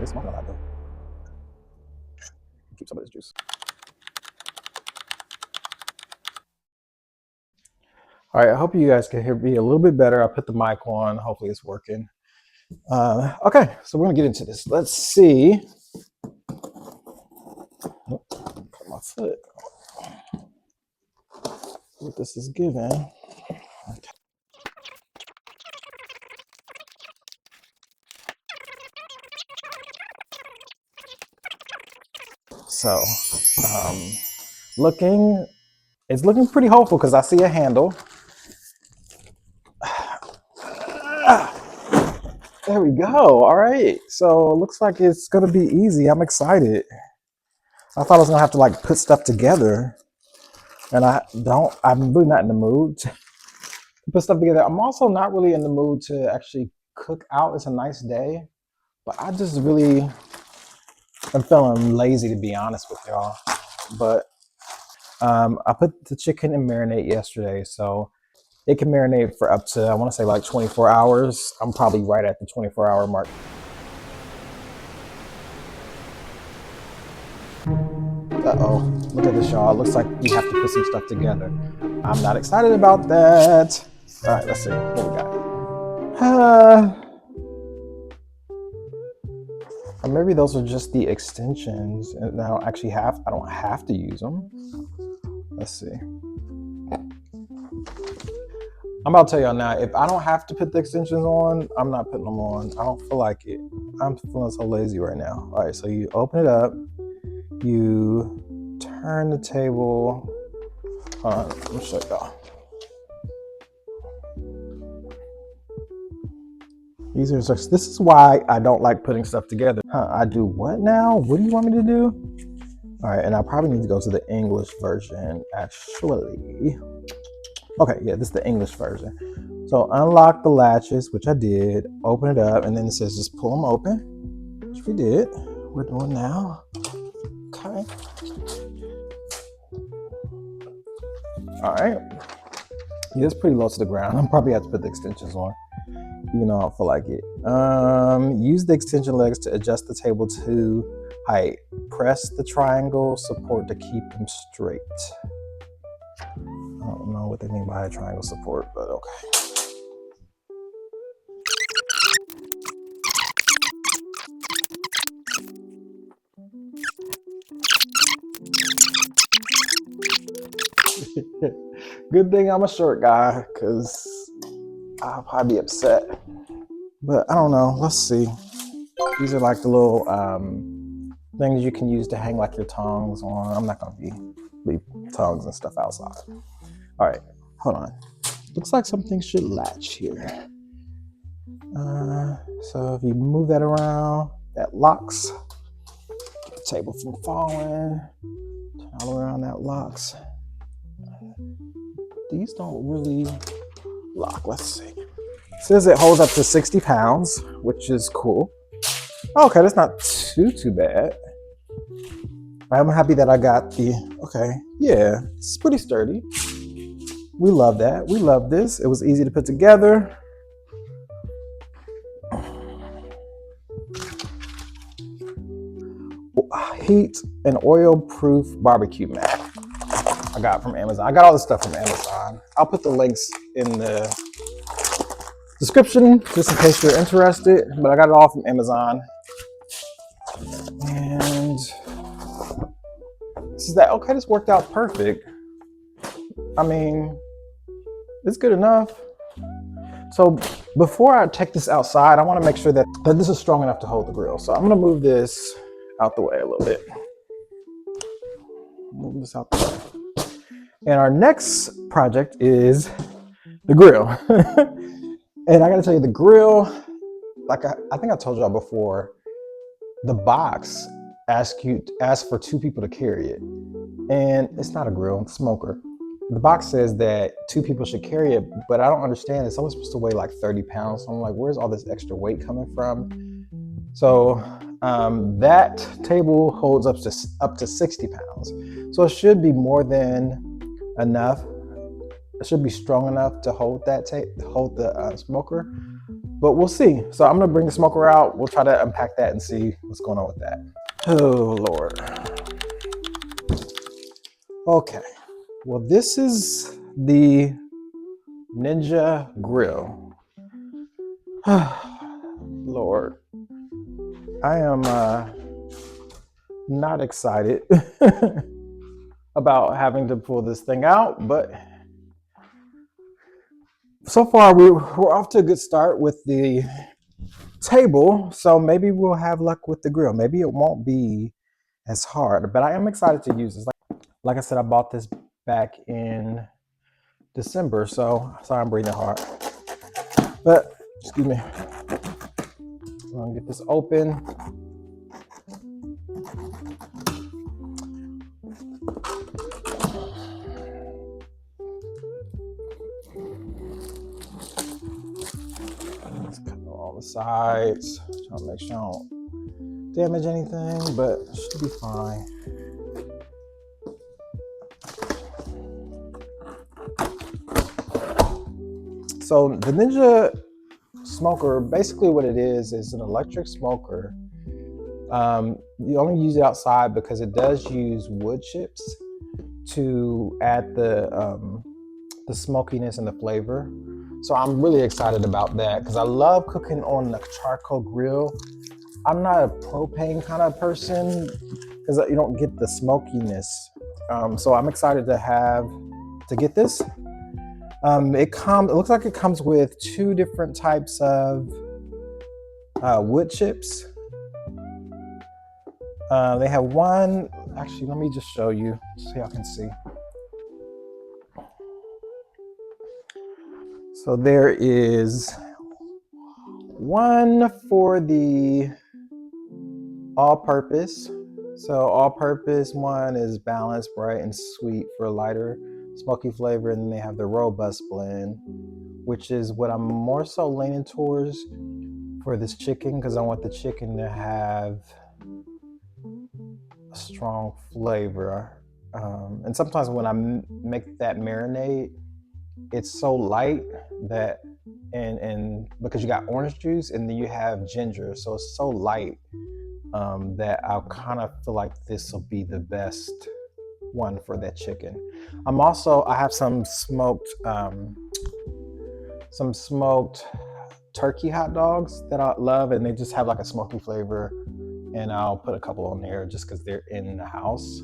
It's smoking a lot though. Keep some of this juice. All right, I hope you guys can hear me a little bit better. I put the mic on. Hopefully it's working. Okay, so we're gonna get into this. Let's see. Oh, put my foot. What this is giving. Okay. So, it's looking pretty hopeful because I see a handle. There we go. All right. So it looks like it's gonna be easy. I'm excited. I thought I was gonna have to like put stuff together, and I'm really not in the mood to put stuff together. I'm also not really in the mood to actually cook out. It's a nice day, but I just really am feeling lazy, to be honest with y'all. But I put the chicken in marinate yesterday, so it can marinate for up to, I want to say like 24 hours. I'm probably right at the 24-hour mark. Uh-oh, look at this, y'all. It looks like we have to put some stuff together. I'm not excited about that. All right, let's see what we got. Or maybe those are just the extensions, and I don't have to use them. Let's see. I'm about to tell y'all now, if I don't have to put the extensions on, I'm not putting them on. I don't feel like it. I'm feeling so lazy right now. All right, so you open it up, you turn the table. Hold on, let me show y'all. This is why I don't like putting stuff together. I do what now? What do you want me to do? All right, and I probably need to go to the English version, actually. Okay, yeah, this is the English version. So unlock the latches, which I did, open it up, and then it says just pull them open, which we did. We're doing now. Okay. All right. Yeah, it's pretty low to the ground. I'm probably have to put the extensions on, even though I don't feel like it. Use the extension legs to adjust the table to height. Press the triangle support to keep them straight. I don't know what they mean by a triangle support, but okay. Good thing I'm a short guy, because I'll probably be upset. But I don't know. Let's see. These are like the little things you can use to hang like your tongs on. I'm not going to leave tongs and stuff outside. All right, hold on. Looks like something should latch here. So if you move that around, that locks. Keep the table from falling. Turn all around, that locks. These don't really lock. Let's see. It says it holds up to 60 pounds, which is cool. Okay, that's not too bad. I'm happy that I got yeah, it's pretty sturdy. We love that. We love this. It was easy to put together. Heat and oil-proof barbecue mat. I got from Amazon. I got all this stuff from Amazon. I'll put the links in the description just in case you're interested, but I got it all from Amazon. And this is that. Okay, this worked out perfect. I mean, it's good enough. So before I take this outside, I want to make sure that this is strong enough to hold the grill. So I'm going to move this out the way a little bit. Move this out the way. And our next project is the grill. And I got to tell you, the grill, like I think I told y'all before, the box asks for 2 people to carry it. And it's not a grill, it's a smoker. The box says that 2 people should carry it, but I don't understand. It's only supposed to weigh like 30 pounds. So I'm like, where's all this extra weight coming from? So that table holds up to 60 pounds. So it should be more than enough. It should be strong enough to hold that hold the smoker. But we'll see. So I'm gonna bring the smoker out. We'll try to unpack that and see what's going on with that. Oh Lord. Okay. Well, this is the Ninja grill. Lord, I am not excited about having to pull this thing out, but so far we're off to a good start with the table. So maybe we'll have luck with the grill. Maybe it won't be as hard, but I am excited to use this. Like I said, I bought this back in December, so sorry I'm breathing hard. But excuse me. I'm gonna get this open. Let's cut all the sides. Trying to make sure I don't damage anything, but it should be fine. So the Ninja smoker, basically what it is an electric smoker. You only use it outside because it does use wood chips to add the smokiness and the flavor. So I'm really excited about that because I love cooking on the charcoal grill. I'm not a propane kind of person because you don't get the smokiness. So I'm excited to get this. It looks like it comes with 2 different types of wood chips. They have one, actually, let me just show you so y'all can see. So there is one for the all-purpose. So all-purpose one is balanced, bright, and sweet for a lighter smoky flavor, and then they have the robust blend, which is what I'm more so leaning towards for this chicken because I want the chicken to have a strong flavor. And sometimes when I make that marinade, it's so light that, and because you got orange juice and then you have ginger, so it's so light that I'll kind of feel like this will be the best one for that chicken. I have some smoked turkey hot dogs that I love, and they just have like a smoky flavor, and I'll put a couple on there just because they're in the house.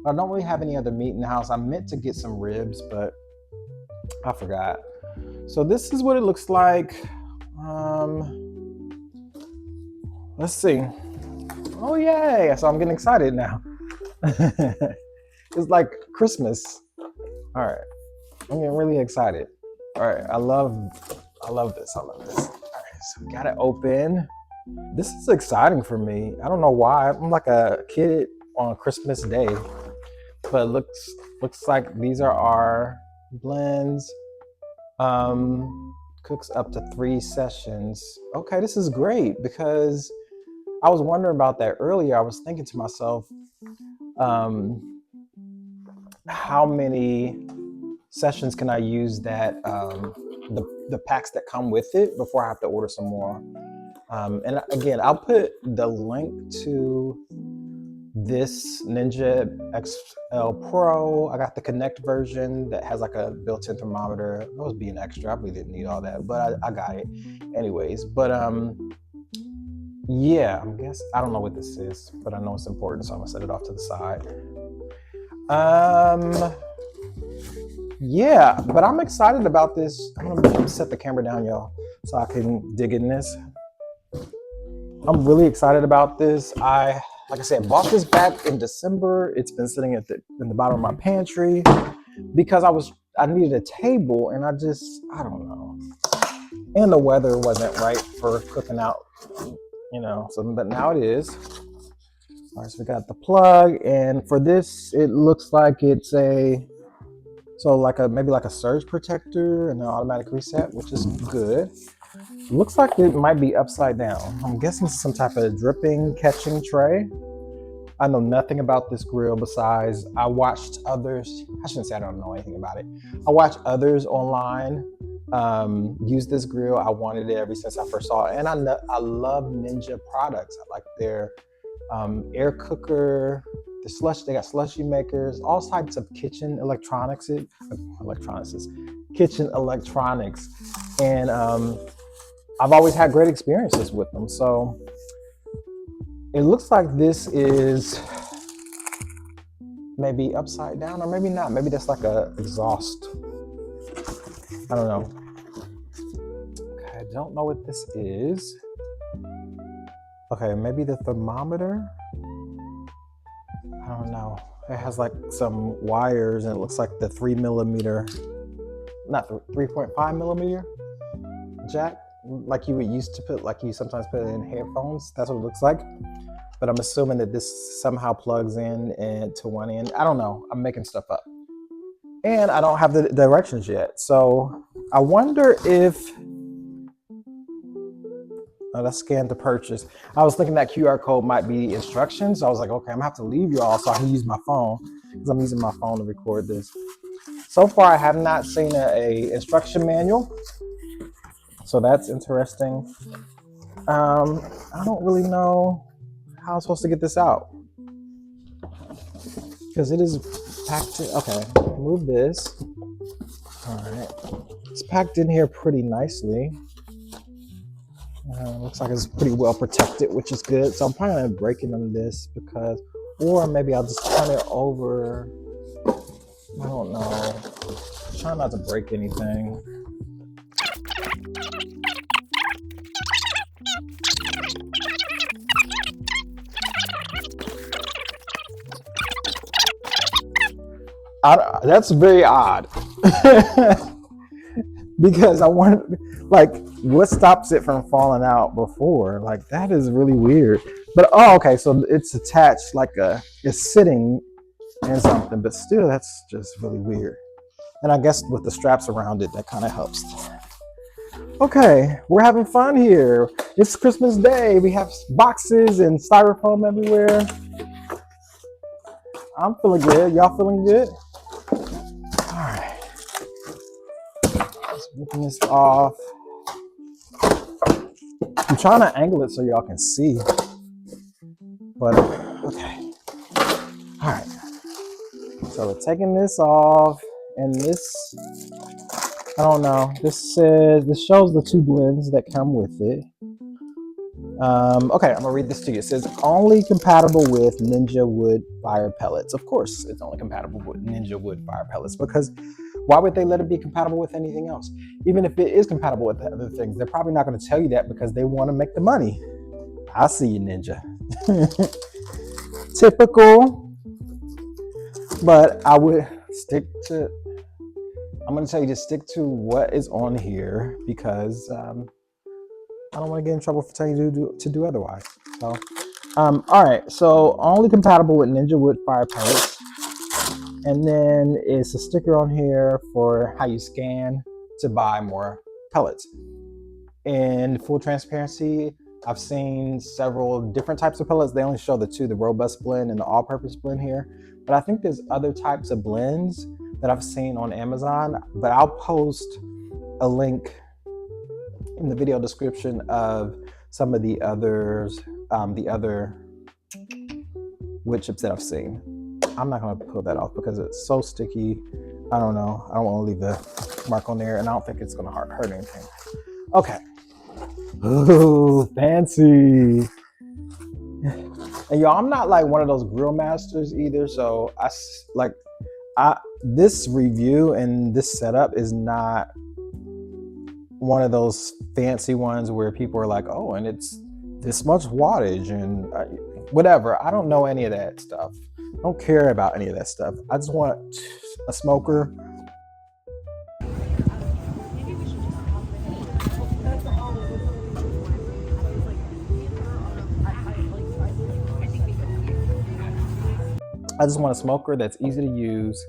But I don't really have any other meat in the house. I meant to get some ribs, but I forgot. So this is what it looks like. Let's see. Oh yay! So I'm getting excited now. It's like Christmas. All right, I'm getting really excited. All right, I love this. All right, so we got it open. This is exciting for me. I don't know why. I'm like a kid on Christmas Day. But it looks like these are our blends. Cooks up to 3 sessions. Okay, this is great because I was wondering about that earlier. I was thinking to myself, how many sessions can I use that the packs that come with it before I have to order some more? And again, I'll put the link to this Ninja XL Pro. I got the Connect version that has like a built-in thermometer. That was being extra. I really didn't need all that, but I got it anyways. But yeah, I don't know what this is, but I know it's important, so I'm gonna set it off to the side. Yeah, but I'm excited about this. I'm gonna set the camera down, y'all, so I can dig in this. I'm really excited about this. Like I said, bought this back in December. It's been sitting in the bottom of my pantry because I needed a table, and I don't know. And the weather wasn't right for cooking out, so, but now it is. All right, so we got the plug, and for this, it looks like it's maybe like a surge protector and an automatic reset, which is good. Looks like it might be upside down. I'm guessing some type of dripping catching tray. I know nothing about this grill besides I watched others. I shouldn't say I don't know anything about it. I watched others online use this grill. I wanted it ever since I first saw it, and I love Ninja products. I like their air cooker, they got slushy makers, all types of kitchen electronics, kitchen electronics, and I've always had great experiences with them. So it looks like this is maybe upside down, or maybe not. Maybe that's like a exhaust. I don't know. Okay, I don't know what this is. Okay, maybe the thermometer. I don't know. It has like some wires, and it looks like the 3.5 millimeter jack, like you would used to put, like you sometimes put it in headphones. That's what it looks like. But I'm assuming that this somehow plugs in and to one end. I don't know. I'm making stuff up. And I don't have the directions yet. So I wonder if, let's scan to purchase. I was thinking that QR code might be instructions. So I was like, okay, I'm gonna have to leave y'all so I can use my phone, because I'm using my phone to record this. So far, I have not seen a instruction manual. So that's interesting. I don't really know how I'm supposed to get this out, because it is packed in. Okay, move this. All right, it's packed in here pretty nicely. Looks like it's pretty well protected, which is good. So I'm probably gonna break it on this, because, or maybe I'll just turn it over. I don't know. Try not to break anything. That's very odd. Because I want, like, what stops it from falling out before? Like, that is really weird. But oh, okay, so it's attached like it's sitting in something, but still, that's just really weird. And I guess with the straps around it, that kind of helps. Okay, we're having fun here. It's Christmas Day. We have boxes and styrofoam everywhere. I'm feeling good. Y'all feeling good? All right. Just ripping this off. I'm trying to angle it so y'all can see. But, okay. All right. So we're taking this off. And this, I don't know. This shows the two blends that come with it. Okay, I'm gonna read this to you. It says only compatible with Ninja Woodfire pellets. Of course, it's only compatible with Ninja Woodfire pellets, because why would they let it be compatible with anything else? Even if it is compatible with other things, they're probably not going to tell you that because they want to make the money. I see you, Ninja. Typical, but I would stick to. I'm going to tell you to stick to what is on here, because I don't want to get in trouble for telling you to do otherwise. So, all right. So only compatible with Ninja Woodfire pellets, and then it's a sticker on here for how you scan to buy more pellets. In full transparency, I've seen several different types of pellets. They only show the two, the robust blend and the all-purpose blend here. But I think there's other types of blends that I've seen on Amazon. But I'll post a link in the video description of some of the others, the other wood chips that I've seen. I'm not gonna pull that off because it's so sticky. I don't know. I don't want to leave the mark on there, and I don't think it's gonna hurt anything. Okay. Ooh, fancy. And y'all, I'm not like one of those grill masters either. So this review and this setup is not one of those fancy ones where people are like, oh, and it's this much wattage and whatever. I don't know any of that stuff. I don't care about any of that stuff. I just want a smoker. I just want a smoker that's easy to use,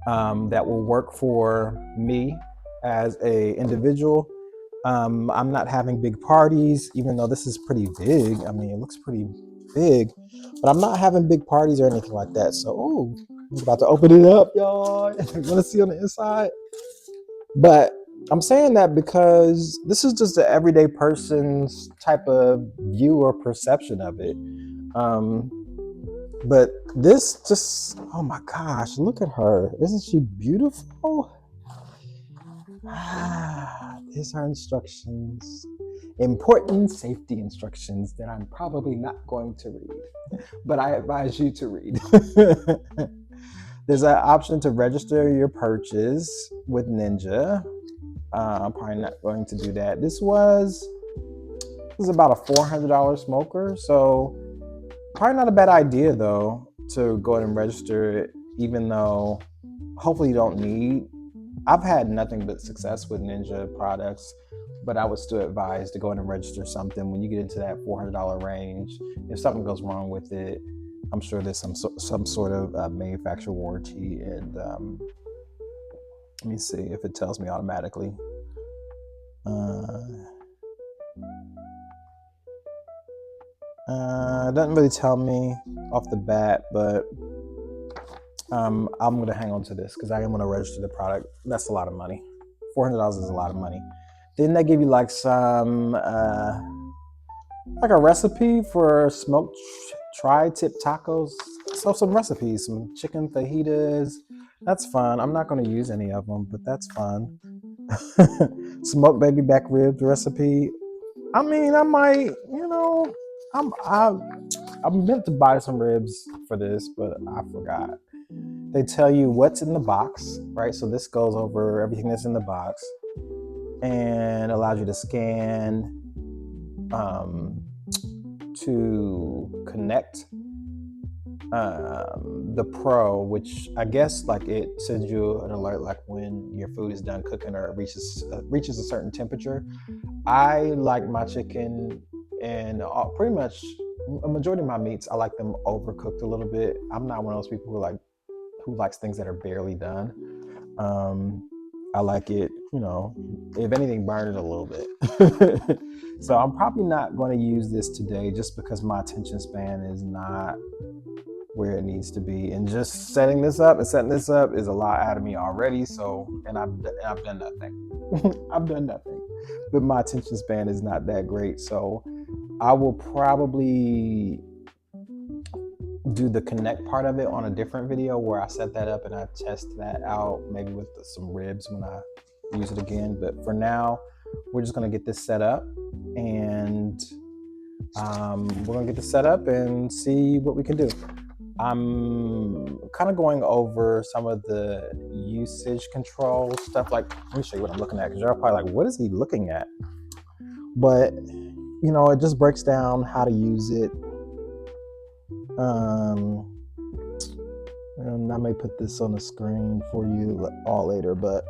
that will work for me as a individual. I'm not having big parties, even though this is pretty big. I mean, it looks pretty big, but I'm not having big parties or anything like that. So, oh, I'm about to open it up, y'all. You want to see on the inside? But I'm saying that because this is just the everyday person's type of view or perception of it. But this just, oh my gosh, look at her. Isn't she beautiful? These are instructions. Important safety instructions that I'm probably not going to read, but I advise you to read. There's an option to register your purchase with Ninja. I'm probably not going to do that. This was about a $400 smoker, so probably not a bad idea though to go ahead and register it, even though hopefully you don't need. I've had nothing but success with Ninja products, but I would still advise to go ahead and register something when you get into that $400 range. If something goes wrong with it, I'm sure there's some sort of manufacturer warranty. And let me see if it tells me automatically. It doesn't really tell me off the bat, but I'm going to hang on to this because I am going to register the product. That's a lot of money. $400 is a lot of money. Didn't they give you like some, like a recipe for smoked tri-tip tacos? So some recipes, some chicken fajitas. That's fun. I'm not going to use any of them, but that's fun. Smoked baby back ribs recipe. I mean, I might, I'm meant to buy some ribs for this, but I forgot. They tell you what's in the box, right? So this goes over everything that's in the box and allows you to scan to connect the Pro, which I guess like it sends you an alert like when your food is done cooking or it reaches a certain temperature. I like my chicken and pretty much a majority of my meats, I like them overcooked a little bit. I'm not one of those people who likes things that are barely done. I like it, if anything, burn it a little bit. So I'm probably not going to use this today just because my attention span is not where it needs to be. And just setting this up is a lot out of me already. So, and I've done nothing. I've done nothing. But my attention span is not that great. So I will probably do the connect part of it on a different video where I set that up and I test that out, maybe with some ribs when I use it again. But for now, we're just going to get this set up and we're going to get this set up and see what we can do. I'm kind of going over some of the usage control stuff. Like, let me show you what I'm looking at because you're probably like, what is he looking at? But, it just breaks down how to use it. And I may put this on the screen for you all later, but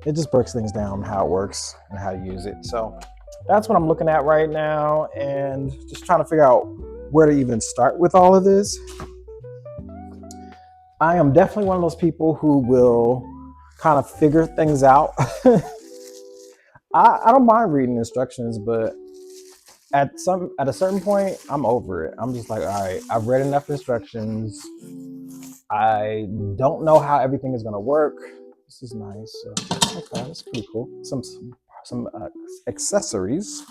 it just breaks things down, how it works and how to use it. So that's what I'm looking at right now and just trying to figure out where to even start with all of this. I am definitely one of those people who will kind of figure things out. I don't mind reading instructions, but at a certain point, I'm over it. I'm just like, all right, I've read enough instructions. I don't know how everything is going to work. This is nice. Okay, that's pretty cool. Some accessories.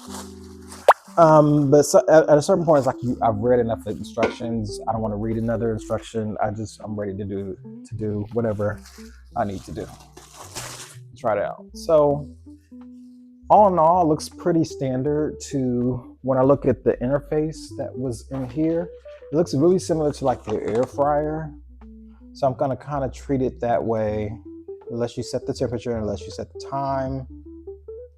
But at a certain point, it's like I've read enough instructions. I don't want to read another instruction. I'm ready to do whatever I need to do. Try it out. So all in all, it looks pretty standard to when I look at the interface that was in here. It looks really similar to like the air fryer. So I'm gonna kind of treat it that way, unless you set the temperature, unless you set the time.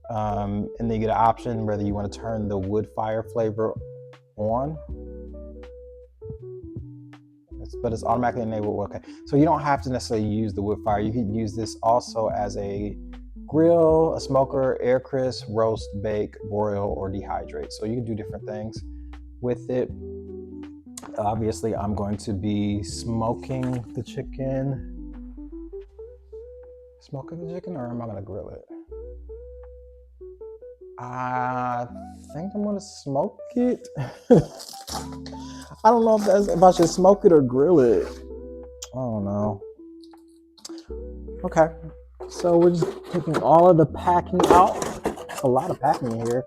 And then you get an option whether you want to turn the wood fire flavor on. But it's automatically enabled. Okay, so you don't have to necessarily use the wood fire. You can use this also as a grill, a smoker, air crisp, roast, bake, broil, or dehydrate. So you can do different things with it. Obviously, I'm going to be smoking the chicken. Smoking the chicken, or am I gonna grill it? I think I'm gonna smoke it. I don't know if I should smoke it or grill it. I don't know. Okay, so we're just taking all of the packing out. A lot of packing in here.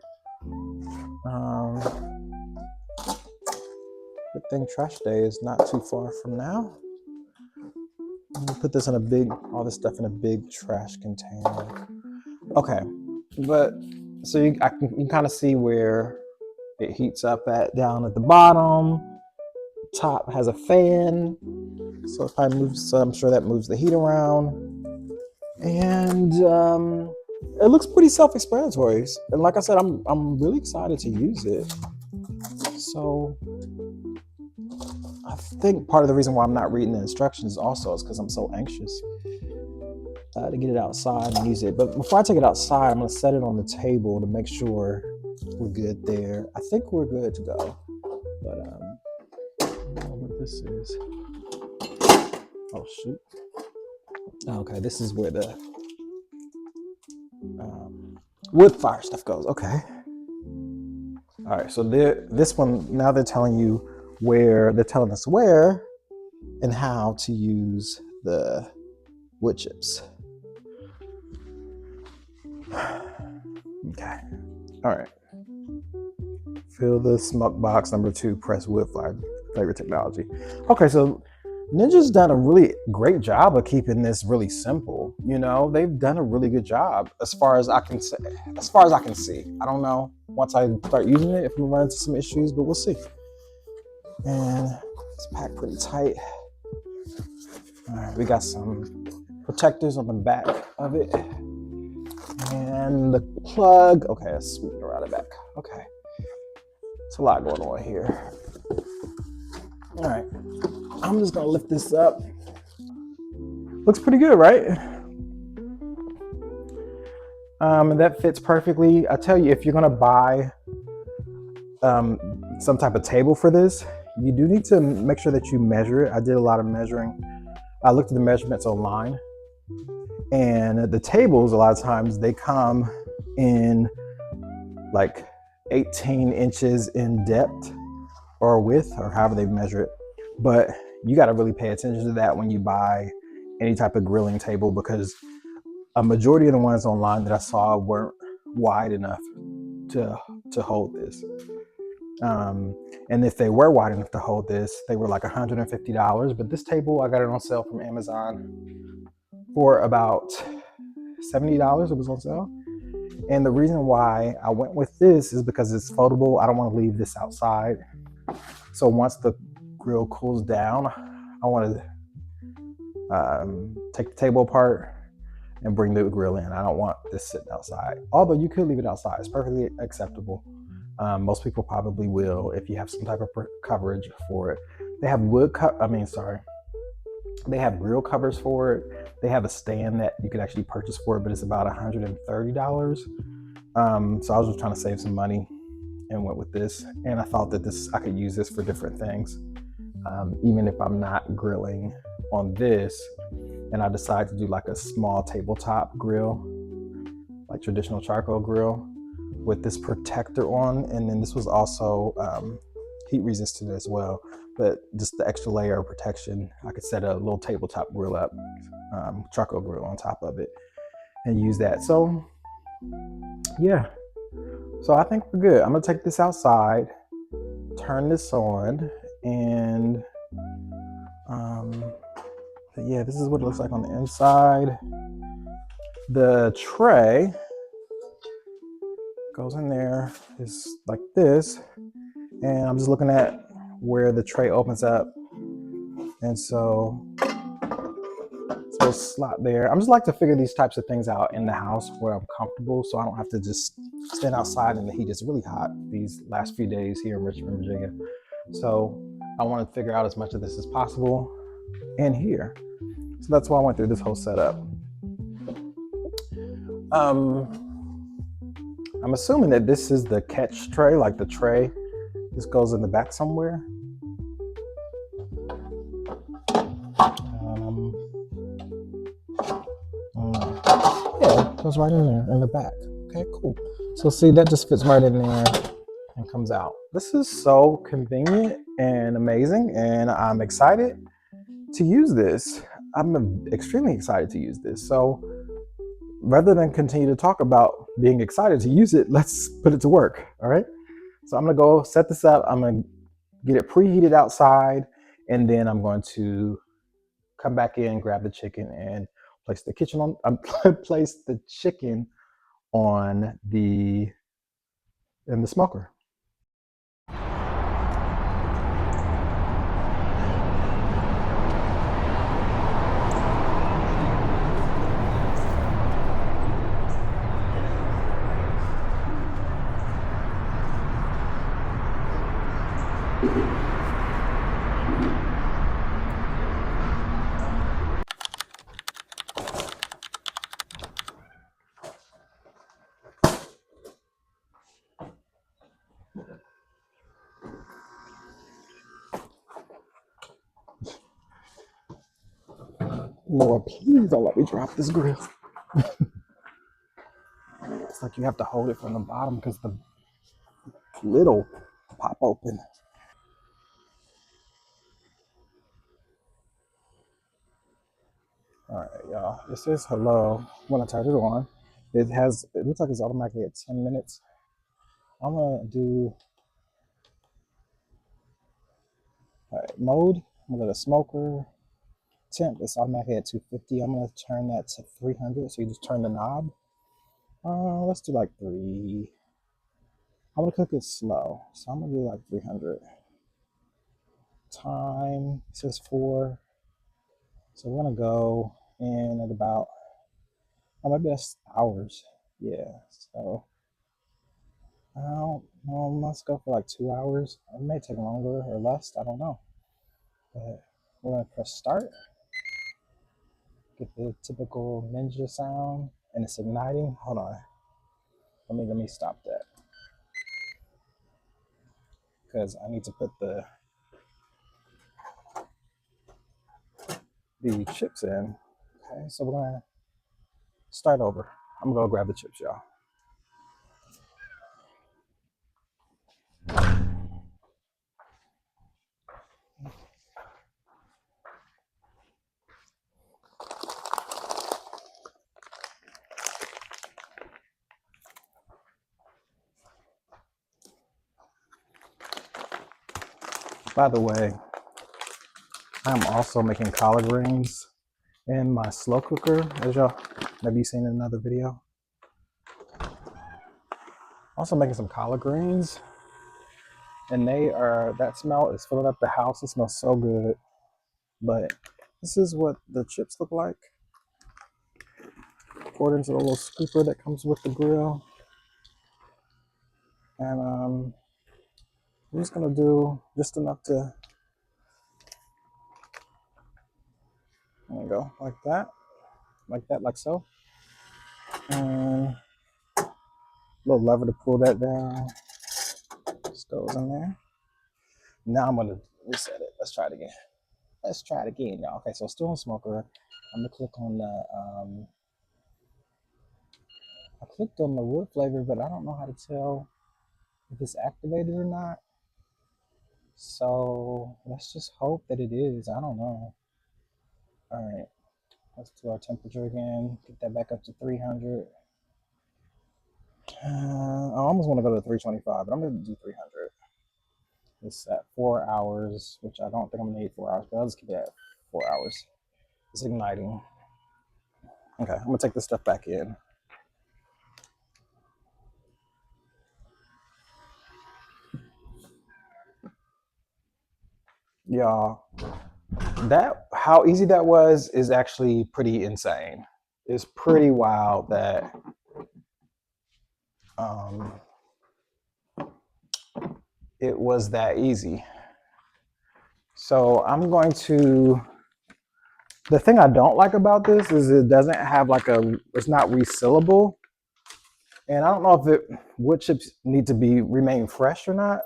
Good thing trash day is not too far from now. I'm gonna put this in all this stuff in a big trash container. Okay, but so you can kind of see where it heats up down at the bottom. Top has a fan, so if I move, so I'm sure that moves the heat around. And it looks pretty self-explanatory. And like I said, I'm really excited to use it. So I think part of the reason why I'm not reading the instructions also is because I'm so anxious to get it outside and use it. But before I take it outside, I'm gonna set it on the table to make sure we're good there. I think we're good to go. But I don't know what this is. Oh shoot. Okay, this is where the wood fire stuff goes. Okay. All right, so this one, now they're telling you they're telling us where and how to use the wood chips. Okay. All right. Fill the smoke box. Number 2, press wood fire, favorite technology. Okay, so Ninja's done a really great job of keeping this really simple. You know, they've done a really good job as far as I can say. As far as I can see, I don't know once I start using it if we run into some issues, but we'll see. And it's packed pretty tight. All right, we got some protectors on the back of it, and the plug. Okay, let's sweep it around the back. Okay, it's a lot going on here. All right. I'm just gonna lift this up. Looks pretty good, right? And that fits perfectly. I tell you, if you're gonna buy some type of table for this, you do need to make sure that you measure it. I did a lot of measuring. I looked at the measurements online, and the tables, a lot of times they come in like 18 inches in depth or width, or however they measure it. But you got to really pay attention to that when you buy any type of grilling table, because a majority of the ones online that I saw weren't wide enough to hold this. And if they were wide enough to hold this, they were like $150. But this table, I got it on sale from Amazon for about $70. It was on sale. And the reason why I went with this is because it's foldable. I don't want to leave this outside. So once the grill cools down, I want to take the table apart and bring the grill in. I don't want this sitting outside. Although you could leave it outside. It's perfectly acceptable. Most people probably will if you have some type of coverage for it. They have they have grill covers for it. They have a stand that you could actually purchase for it, but it's about $130. So I was just trying to save some money and went with this. And I thought that I could use this for different things. Even if I'm not grilling on this and I decide to do like a small tabletop grill, like traditional charcoal grill with this protector on. And then this was also heat resistant as well, but just the extra layer of protection. I could set a little tabletop grill up, charcoal grill on top of it and use that. So yeah, so I think we're good. I'm gonna take this outside, turn this on, and yeah, this is what it looks like on the inside. The tray goes in there, is like this, and I'm just looking at where the tray opens up, and so it's a little slot there. I'm just like to figure these types of things out in the house where I'm comfortable, so I don't have to just stand outside and the heat is really hot these last few days here in Richmond, Virginia. So I want to figure out as much of this as possible in here. So that's why I went through this whole setup. I'm assuming that this is the catch tray, like the tray. This goes in the back somewhere. Yeah, it goes right in there in the back. Okay, cool. So see, that just fits right in there and comes out. This is so convenient and amazing, and I'm excited to use this. I'm extremely excited to use this. So rather than continue to talk about being excited to use it, let's put it to work. All right. So I'm gonna go set this up. I'm gonna get it preheated outside, and then I'm going to come back in, grab the chicken, and place the kitchen on. Place the chicken on the in the smoker. Lord, please don't let me drop this grill. It's like you have to hold it from the bottom because the lid will pop open. All right, y'all. It says hello when I turn it on. It looks like it's automatically at 10 minutes. I'm gonna do, all right, mode. I'm gonna go to smoker. Temp, it's automatically at 250. I'm gonna turn that to 300. So you just turn the knob. Let's do like 3. I'm gonna cook it slow. So I'm gonna do like 300. Time, it says 4. So we're gonna go in at about, oh, maybe that's hours. Yeah, so I don't know, let's go for like 2 hours. It may take longer or less, I don't know. But we're gonna press start, get the typical Ninja sound, and it's igniting. Hold on, let me stop that because I need to put the chips in. Okay, so we're gonna start over. I'm gonna go grab the chips, y'all. By the way, I'm also making collard greens in my slow cooker, as y'all maybe seen in another video. Also making some collard greens, and that smell is filling up the house. It smells so good. But this is what the chips look like. Poured into the little scooper that comes with the grill. And I'm just gonna do just enough to, there you go, like that, like so. And a little lever to pull that down. Just goes in there. Now I'm gonna reset it. Let's try it again. Y'all. Okay, so still on smoker. I'm gonna click on the I clicked on the wood flavor, but I don't know how to tell if it's activated or not. So let's just hope that it is. I don't know. All right, let's do our temperature again. Get that back up to 300. I almost want to go to 325, but I'm going to do 300. It's at 4 hours, which I don't think I'm going to need 4 hours, but I'll just keep it at 4 hours. It's igniting. Okay, I'm going to take this stuff back in. Y'all, how easy that was is actually pretty insane. It's pretty wild that it was that easy. So I'm going to, the thing I don't like about this is it doesn't have it's not resealable. And I don't know if wood chips need to remain fresh or not.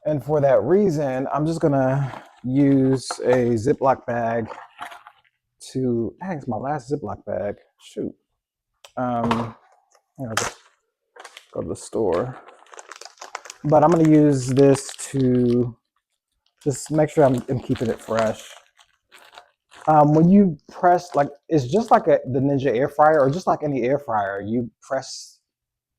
And for that reason, I'm just gonna use a Ziploc bag to, dang, it's my last Ziploc bag. Shoot. I gotta go to the store. But I'm gonna use this to just make sure I'm keeping it fresh. When you press, like, it's just like the Ninja air fryer, or just like any air fryer. You press,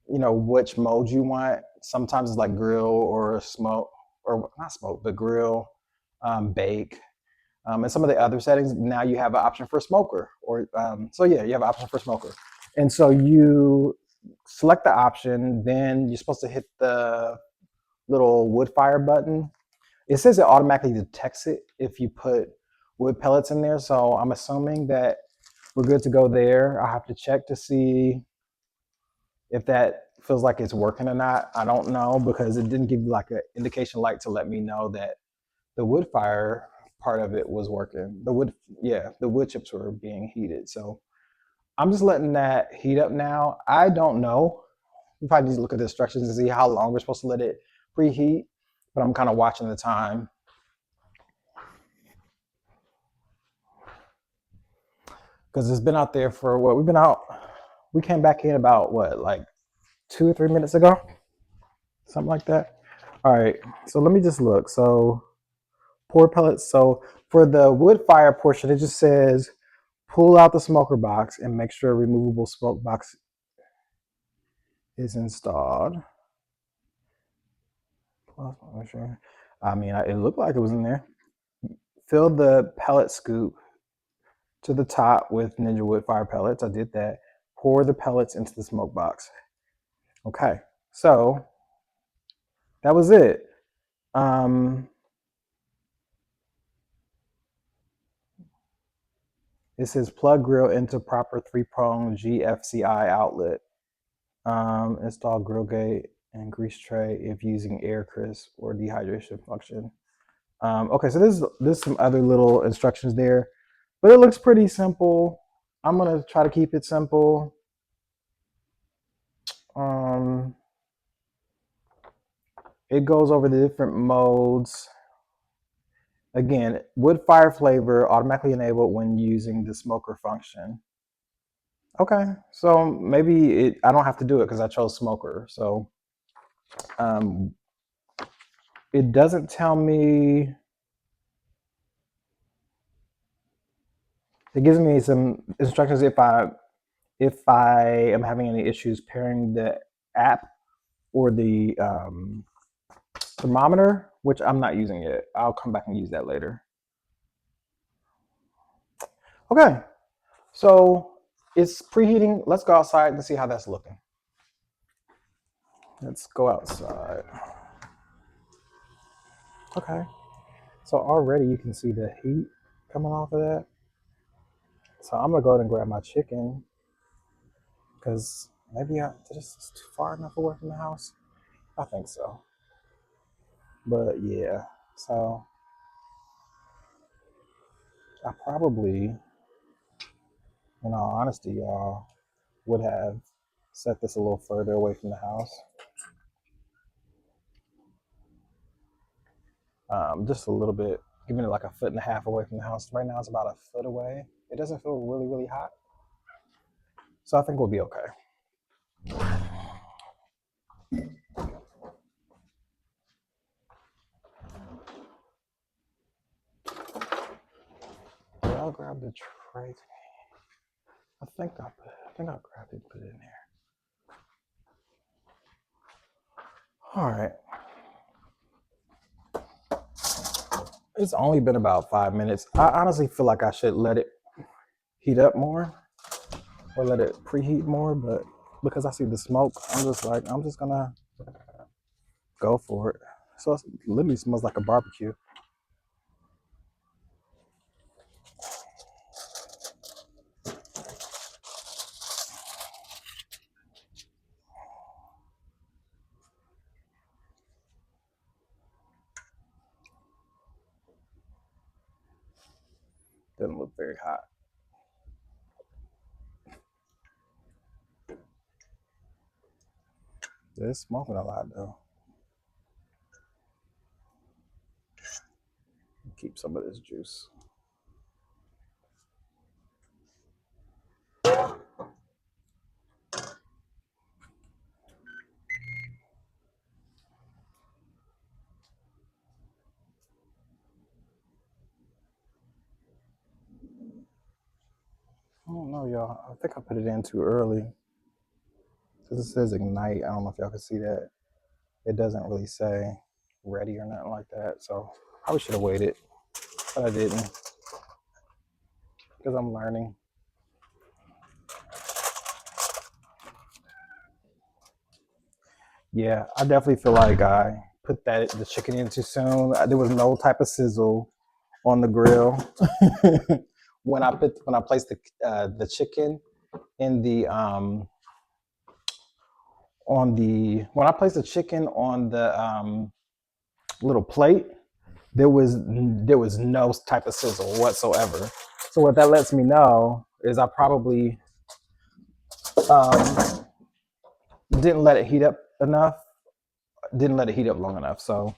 which mode you want. Sometimes it's like grill or smoke, or not smoke, but grill, bake, and some of the other settings. Now you have an option for smoker, or so yeah, you have an option for smoker, and so you select the option. Then you're supposed to hit the little wood fire button. It says it automatically detects it if you put wood pellets in there. So I'm assuming that we're good to go there. I have to check to see if that feels like it's working or not. I don't know, because it didn't give you like an indication light to let me know that the wood fire part of it was working. The wood chips were being heated. So I'm just letting that heat up now. I don't know. We probably need to look at the instructions and see how long we're supposed to let it preheat, but I'm kind of watching the time. Because it's been out there for what? We came back in about what, like 2 or 3 minutes ago? Something like that. All right, so let me just look. So pour pellets. So for the wood fire portion, it just says pull out the smoker box and make sure a removable smoke box is installed. I mean, it looked like it was in there. Fill the pellet scoop to the top with Ninja Woodfire pellets. I did that. Pour the pellets into the smoke box. Okay, so that was it. It says plug grill into proper 3-prong GFCI outlet. Install grill gate and grease tray if using air crisp or dehydration function. Okay, so there's some other little instructions there, but it looks pretty simple. I'm gonna try to keep it simple. It goes over the different modes. Again, wood fire flavor automatically enabled when using the smoker function. Okay, so maybe I don't have to do it because I chose smoker. So it doesn't tell me. It gives me some instructions if I am having any issues pairing the app or the thermometer, which I'm not using yet. I'll come back and use that later. Okay, so it's preheating. Let's go outside and see how that's looking. Let's go outside. Okay, so already you can see the heat coming off of that. So I'm gonna go ahead and grab my chicken, because maybe this is too far enough away from the house. I think so. But yeah, so I probably, in all honesty, y'all, would have set this a little further away from the house. Just a little bit, giving it like 1.5 feet away from the house. Right now it's about 1 foot away. It doesn't feel really, really hot. So I think we'll be okay. I'll grab the tray. I think I'll grab it and put it in there. All right. It's only been about 5 minutes. I honestly feel like I should let it heat up more, or let it preheat more, but because I see the smoke, I'm just gonna go for it. So it literally smells like a barbecue. Doesn't look very hot. It's smoking a lot though. Keep some of this juice. know, y'all. I think I put it in too early. Because it says ignite. I don't know if y'all can see that. It doesn't really say ready or nothing like that. So I probably should have waited, but I didn't. Because I'm learning. Yeah, I definitely feel like I put the chicken in too soon. There was no type of sizzle on the grill when I placed the chicken in the on the when I placed the chicken on the little plate. There was no type of sizzle whatsoever. So what that lets me know is I probably um, didn't let it heat up enough. Didn't let it heat up long enough. So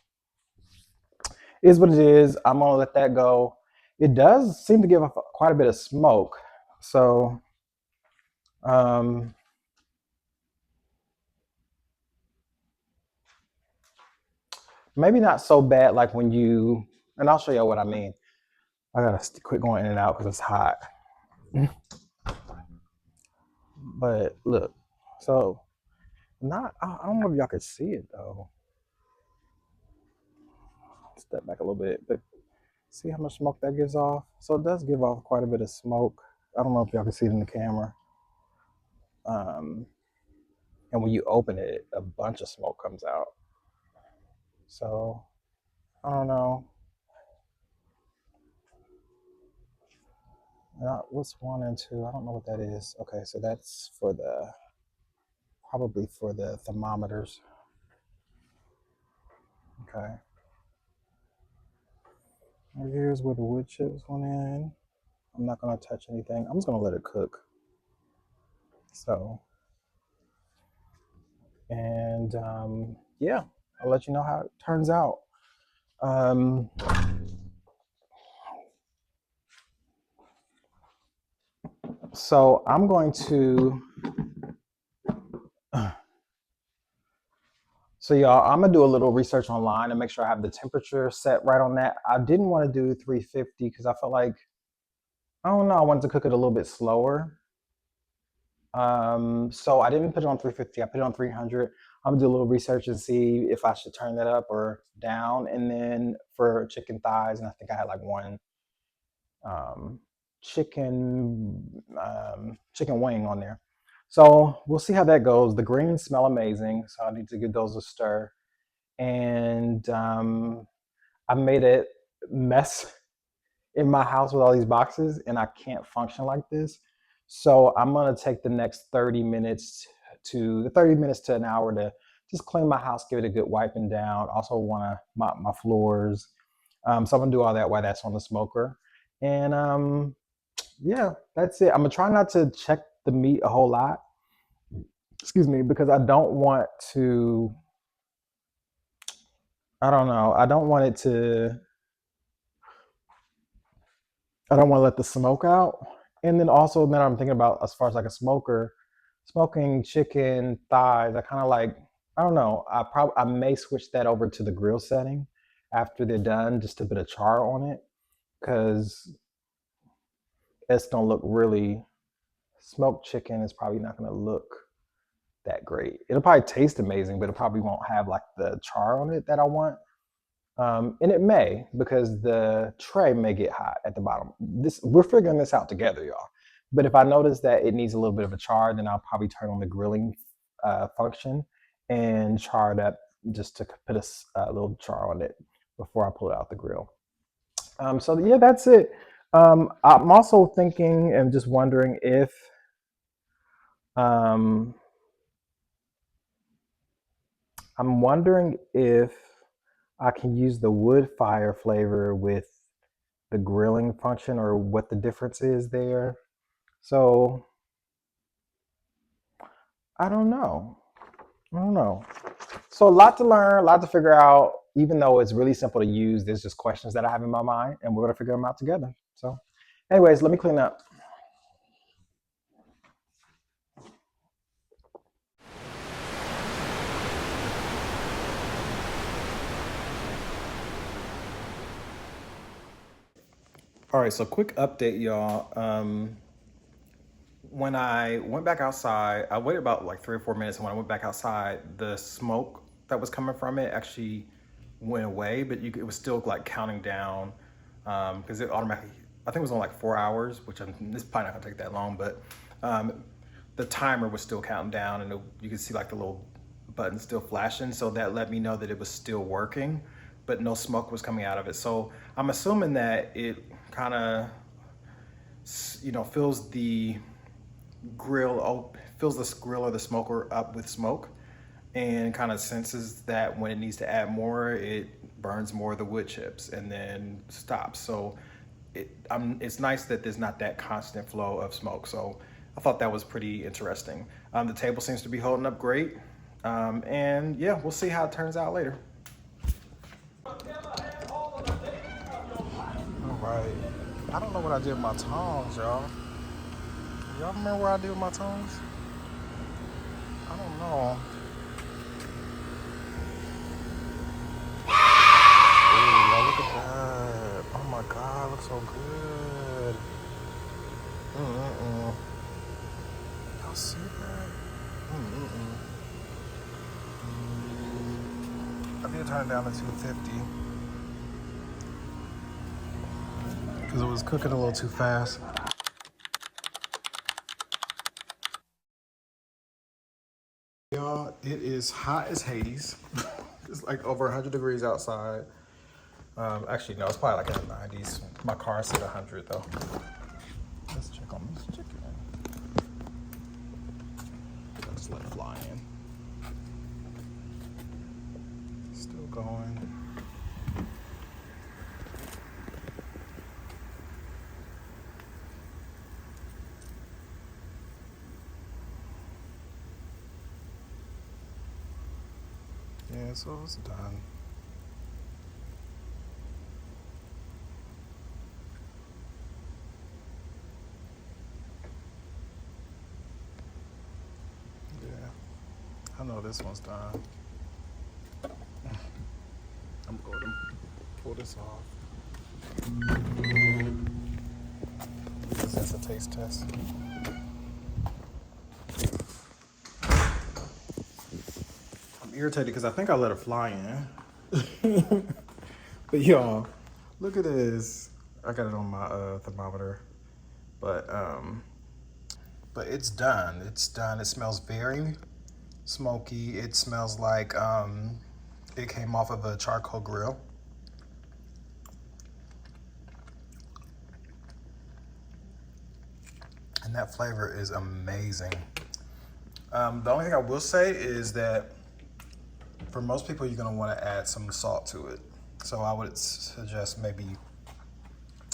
it is what it is. I'm gonna let that go. It does seem to give off quite a bit of smoke. So um, maybe not so bad like when you. And I'll show you what I mean. I gotta quit going in and out because it's hot. But look, so not. I don't know if y'all could see it though. Step back a little bit, but see how much smoke that gives off? So it does give off quite a bit of smoke. I don't know if y'all can see it in the camera. Um, and when you open it, a bunch of smoke comes out. So I don't know. What's 1 and 2? I don't know what that is. Okay, so that's probably for the thermometers. Okay. Here's where the wood chips went in. I'm not gonna touch anything. I'm just gonna let it cook. So, and yeah, I'll let you know how it turns out. Um, so I'm going to. So y'all, I'm gonna do a little research online and make sure I have the temperature set right on that. I didn't want to do 350 because I felt like, I don't know, I wanted to cook it a little bit slower. So I didn't put it on 350. I put it on 300. I'm gonna do a little research and see if I should turn that up or down. And then for chicken thighs, and I think I had like one um, chicken wing on there. So we'll see how that goes. The greens smell amazing, so I need to give those a stir. And I made a mess in my house with all these boxes, and I can't function like this. So I'm gonna take the next 30 minutes to an hour to just clean my house, give it a good wiping down. Also want to mop my floors. So I'm gonna do all that while that's on the smoker. And yeah, that's it. I'm gonna try not to check the meat a whole lot. Excuse me, because I don't want to. I don't know. I don't want it to. I don't want to let the smoke out. And then also, then I'm thinking about as far as like a smoker, smoking chicken thighs. I kind of like. I don't know. I may switch that over to the grill setting after they're done, just a bit of char on it, because it's gonna look really. Smoked chicken is probably not gonna look that great. It'll probably taste amazing, but it probably won't have like the char on it that I want. And it may, because the tray may get hot at the bottom. We're figuring this out together, y'all. But if I notice that it needs a little bit of a char, then I'll probably turn on the grilling function and char it up just to put a little char on it before I pull it out the grill. So yeah, that's it. I'm also thinking and just wondering if um, I'm wondering if I can use the wood fire flavor with the grilling function, or what the difference is there. So I don't know. I don't know. So a lot to learn, a lot to figure out. Even though it's really simple to use, there's just questions that I have in my mind, and we're gonna figure them out together. So, anyways, let me clean up. All right, so quick update, y'all. when I went back outside, I waited about like 3 or 4 minutes. And when I went back outside, the smoke that was coming from it actually went away, but it was still like counting down because it automatically, I think it was on like 4 hours, which this is probably not gonna take that long, but the timer was still counting down, and you could see like the little button still flashing. So that let me know that it was still working, but no smoke was coming out of it. So I'm assuming that it kind of, fills the fills the grill or the smoker up with smoke, and kind of senses that when it needs to add more, it burns more of the wood chips and then stops. So it's nice that there's not that constant flow of smoke. So I thought that was pretty interesting. The table seems to be holding up great. And yeah, we'll see how it turns out later. All right. I don't know what I did with my tongs, y'all. Y'all remember what I did with my tongs? I don't know. Ooh, look at that. Oh my God, it looks so good. Y'all see that? I need to turn it down to 250 because it was cooking a little too fast. Y'all, it is hot as Hades. It's like over 100 degrees outside. Actually, no, it's probably like in the 90s. My car said 100 though. Let's check on this chicken. I'll just let it fly in. Still going. Yeah, so it's done. I know this one's done. I'm going to pull this off. This is a taste test. I'm irritated because I think I let it fly in. But y'all, look at this. I got it on my thermometer. But it's done. It's done. It smells very smoky. It smells like it came off of a charcoal grill. And that flavor is amazing. The only thing I will say is that for most people, you're gonna wanna add some salt to it. So I would suggest maybe,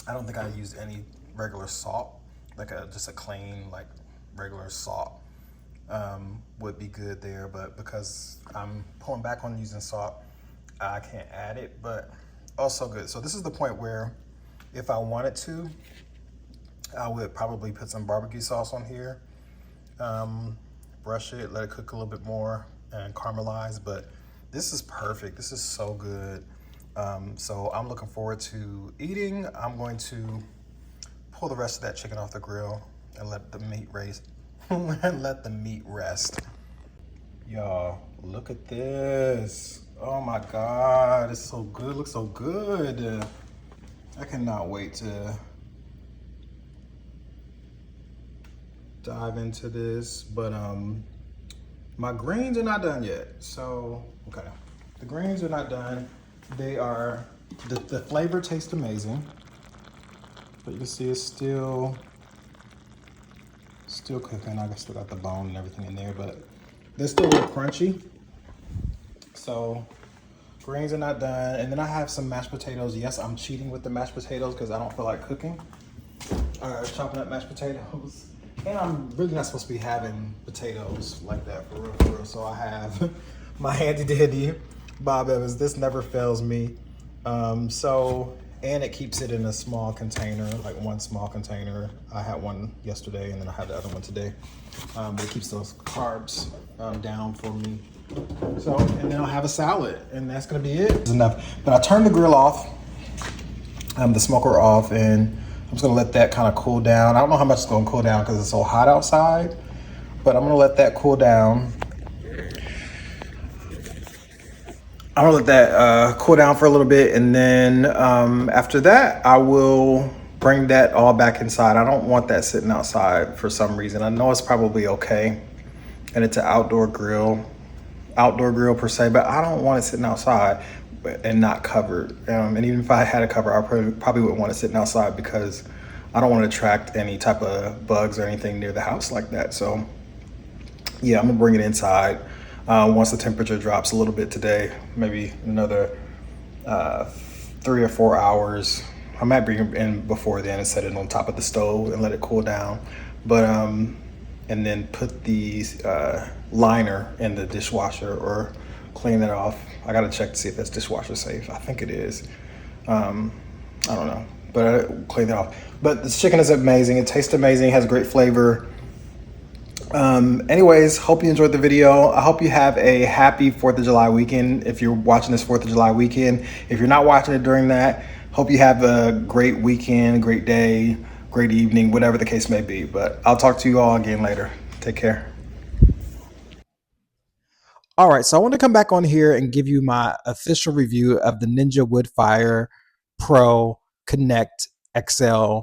I don't think I used any regular salt, like just a clean, like regular salt. Would be good there, but because I'm pulling back on using salt, I can't add it, but also good. So this is the point where if I wanted to, I would probably put some barbecue sauce on here, brush it, let it cook a little bit more and caramelize, but this is perfect. This is so good. So I'm looking forward to eating. I'm going to pull the rest of that chicken off the grill and let the meat rest. Y'all, look at this. Oh my God, it's so good. It looks so good. I cannot wait to dive into this, but my greens are not done yet. So, okay, the greens are not done. They are, the flavor tastes amazing, but you can see it's still cooking. I still got the bone and everything in there, but they're still a little crunchy. So greens are not done. And then I have some mashed potatoes. Yes, I'm cheating with the mashed potatoes because I don't feel like cooking or chopping up mashed potatoes. And I'm really not supposed to be having potatoes like that for real. So I have my handy dandy Bob Evans. This never fails me. And it keeps it in a small container, like one small container. I had one yesterday and then I had the other one today. But it keeps those carbs down for me. So, and then I'll have a salad and that's gonna be it. It's enough. But I turned the grill off, the smoker off, and I'm just gonna let that kind of cool down. I don't know how much it's gonna cool down because it's so hot outside, but I'm gonna let that cool down. I'm gonna let that cool down for a little bit, and then after that, I will bring that all back inside. I don't want that sitting outside for some reason. I know it's probably okay, and it's an outdoor grill per se, but I don't want it sitting outside and not covered. And even if I had a cover, I probably wouldn't want it sitting outside because I don't want to attract any type of bugs or anything near the house like that. So yeah, I'm gonna bring it inside once the temperature drops a little bit today, maybe another 3 or 4 hours. I might bring it in before then and set it on top of the stove and let it cool down. But and then put the liner in the dishwasher or clean it off. I gotta check to see if that's dishwasher safe. I think it is. I don't know, but I clean it off. But this chicken is amazing. It tastes amazing. It has great flavor. Anyways, hope you enjoyed the video. I hope you have a happy 4th of July weekend. If you're watching this 4th of July weekend, if you're not watching it during that, hope you have a great weekend, great day, great evening, whatever the case may be. But I'll talk to you all again later. Take care. All right, so I want to come back on here and give you my official review of the Ninja Woodfire Pro Connect XL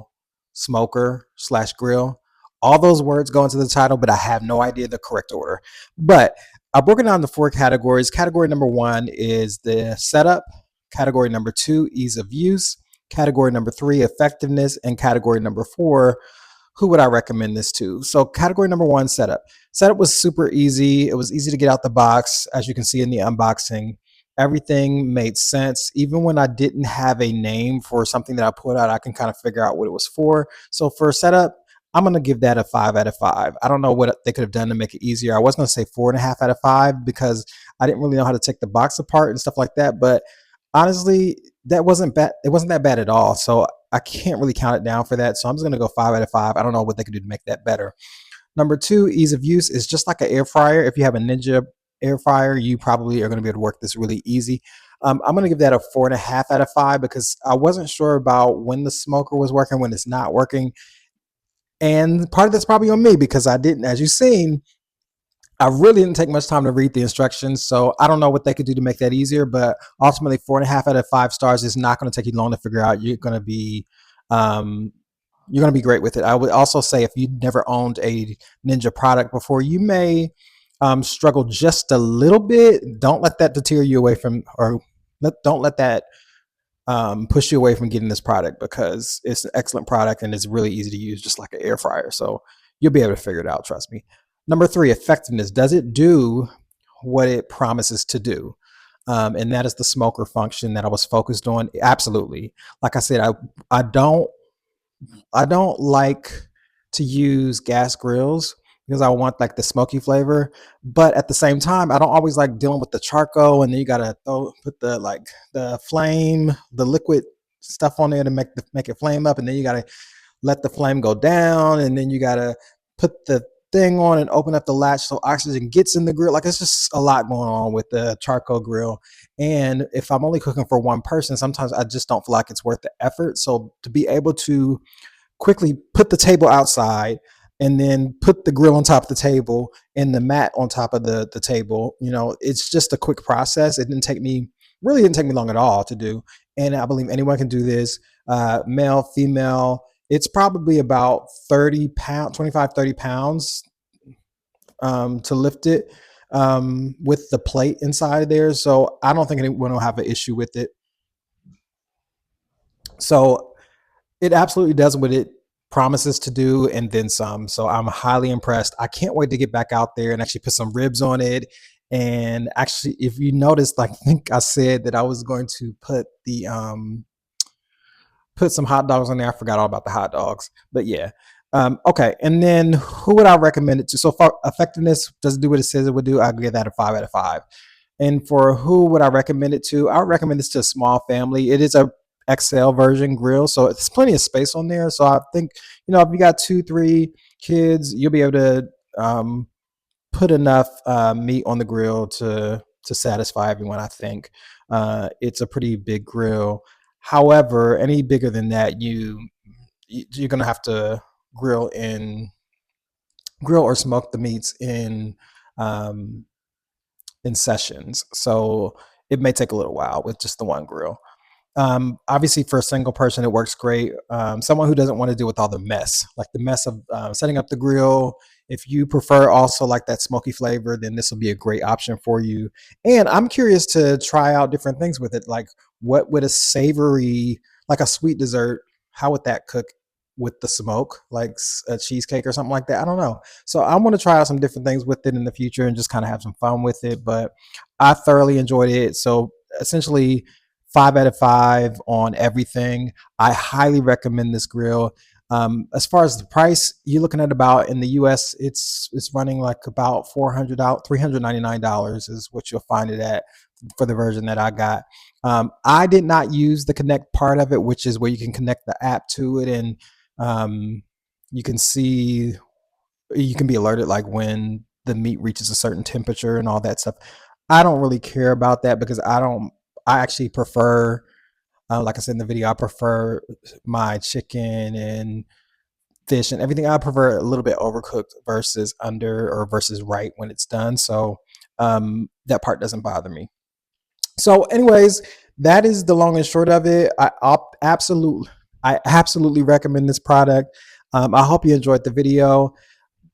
smoker slash grill. All those words go into the title, but I have no idea the correct order. But I've broken down the 4 categories. Category number 1 is the setup. Category number 2, ease of use. Category number 3, effectiveness. And category number 4, who would I recommend this to? So category number 1, setup. Setup was super easy. It was easy to get out the box. As you can see in the unboxing, everything made sense. Even when I didn't have a name for something that I put out, I can kind of figure out what it was for. So for setup, I'm going to give that a 5 out of 5. I don't know what they could have done to make it easier. I was going to say 4.5 out of 5 because I didn't really know how to take the box apart and stuff like that. But honestly, that wasn't bad. It wasn't that bad at all. So I can't really count it down for that. So I'm just going to go 5 out of 5. I don't know what they could do to make that better. Number 2, ease of use is just like an air fryer. If you have a Ninja air fryer, you probably are going to be able to work this really easy. I'm going to give that a 4.5 out of 5 because I wasn't sure about when the smoker was working, when it's not working. And part of that's probably on me because I didn't, as you've seen, I really didn't take much time to read the instructions. So I don't know what they could do to make that easier, but ultimately 4.5 out of 5 stars is not going to take you long to figure out. Um, you're going to be great with it. I would also say if you've never owned a Ninja product before, you may struggle just a little bit. Don't let that deter you away from, don't let that push you away from getting this product because it's an excellent product and it's really easy to use, just like an air fryer. So you'll be able to figure it out. Trust me. Number 3, effectiveness. Does it do what it promises to do? And that is the smoker function that I was focused on. Absolutely. Like I said, I don't like to use gas grills because I want like the smoky flavor, but at the same time, I don't always like dealing with the charcoal, and then you gotta put the flame, the liquid stuff on there to make it flame up, and then you gotta let the flame go down, and then you gotta put the thing on and open up the latch so oxygen gets in the grill. Like, it's just a lot going on with the charcoal grill. And if I'm only cooking for one person, sometimes I just don't feel like it's worth the effort. So to be able to quickly put the table outside and then put the grill on top of the table and the mat on top of the table, it's just a quick process. It really didn't take me long at all to do. And I believe anyone can do this, male, female. It's probably about 30 pounds, 25, 30 pounds to lift it with the plate inside there. So I don't think anyone will have an issue with it. So it absolutely does what it promises to do and then some. So I'm highly impressed. I can't wait to get back out there and actually put some ribs on it. And actually, if you noticed, like, I think I said that I was going to put some hot dogs on there. I forgot all about the hot dogs, but yeah. Okay, and then who would I recommend it to? So far, effectiveness, does it do what it says it would do? I'll give that a 5 out of 5. And for who would I recommend it to? I would recommend this to a small family. It is a XL version grill, so it's plenty of space on there. So I think, if you got 2-3 kids, you'll be able to put enough meat on the grill to satisfy everyone. I think it's a pretty big grill. However, any bigger than that, you're gonna have to grill in grill or smoke the meats um, in sessions. So it may take a little while with just the one grill. Obviously, for a single person, it works great. Someone who doesn't want to deal with all the mess, like the mess of setting up the grill. If you prefer also like that smoky flavor, then this will be a great option for you. And I'm curious to try out different things with it. Like, what would a savory, like a sweet dessert, how would that cook with the smoke, like a cheesecake or something like that? I don't know. So I want to try out some different things with it in the future and just kind of have some fun with it. But I thoroughly enjoyed it. So essentially, 5 out of 5 on everything. I highly recommend this grill. As far as the price, you're looking at about in the US, it's running like about $399 is what you'll find it at for the version that I got. I did not use the connect part of it, which is where you can connect the app to it, and you can see, you can be alerted like when the meat reaches a certain temperature and all that stuff. I don't really care about that because I actually prefer, like I said in the video, I prefer my chicken and fish and everything. I prefer a little bit overcooked versus under or versus right when it's done. So that part doesn't bother me. So, anyways, that is the long and short of it. I absolutely recommend this product. I hope you enjoyed the video.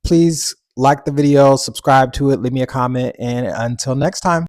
Please like the video, subscribe to it, leave me a comment, and until next time.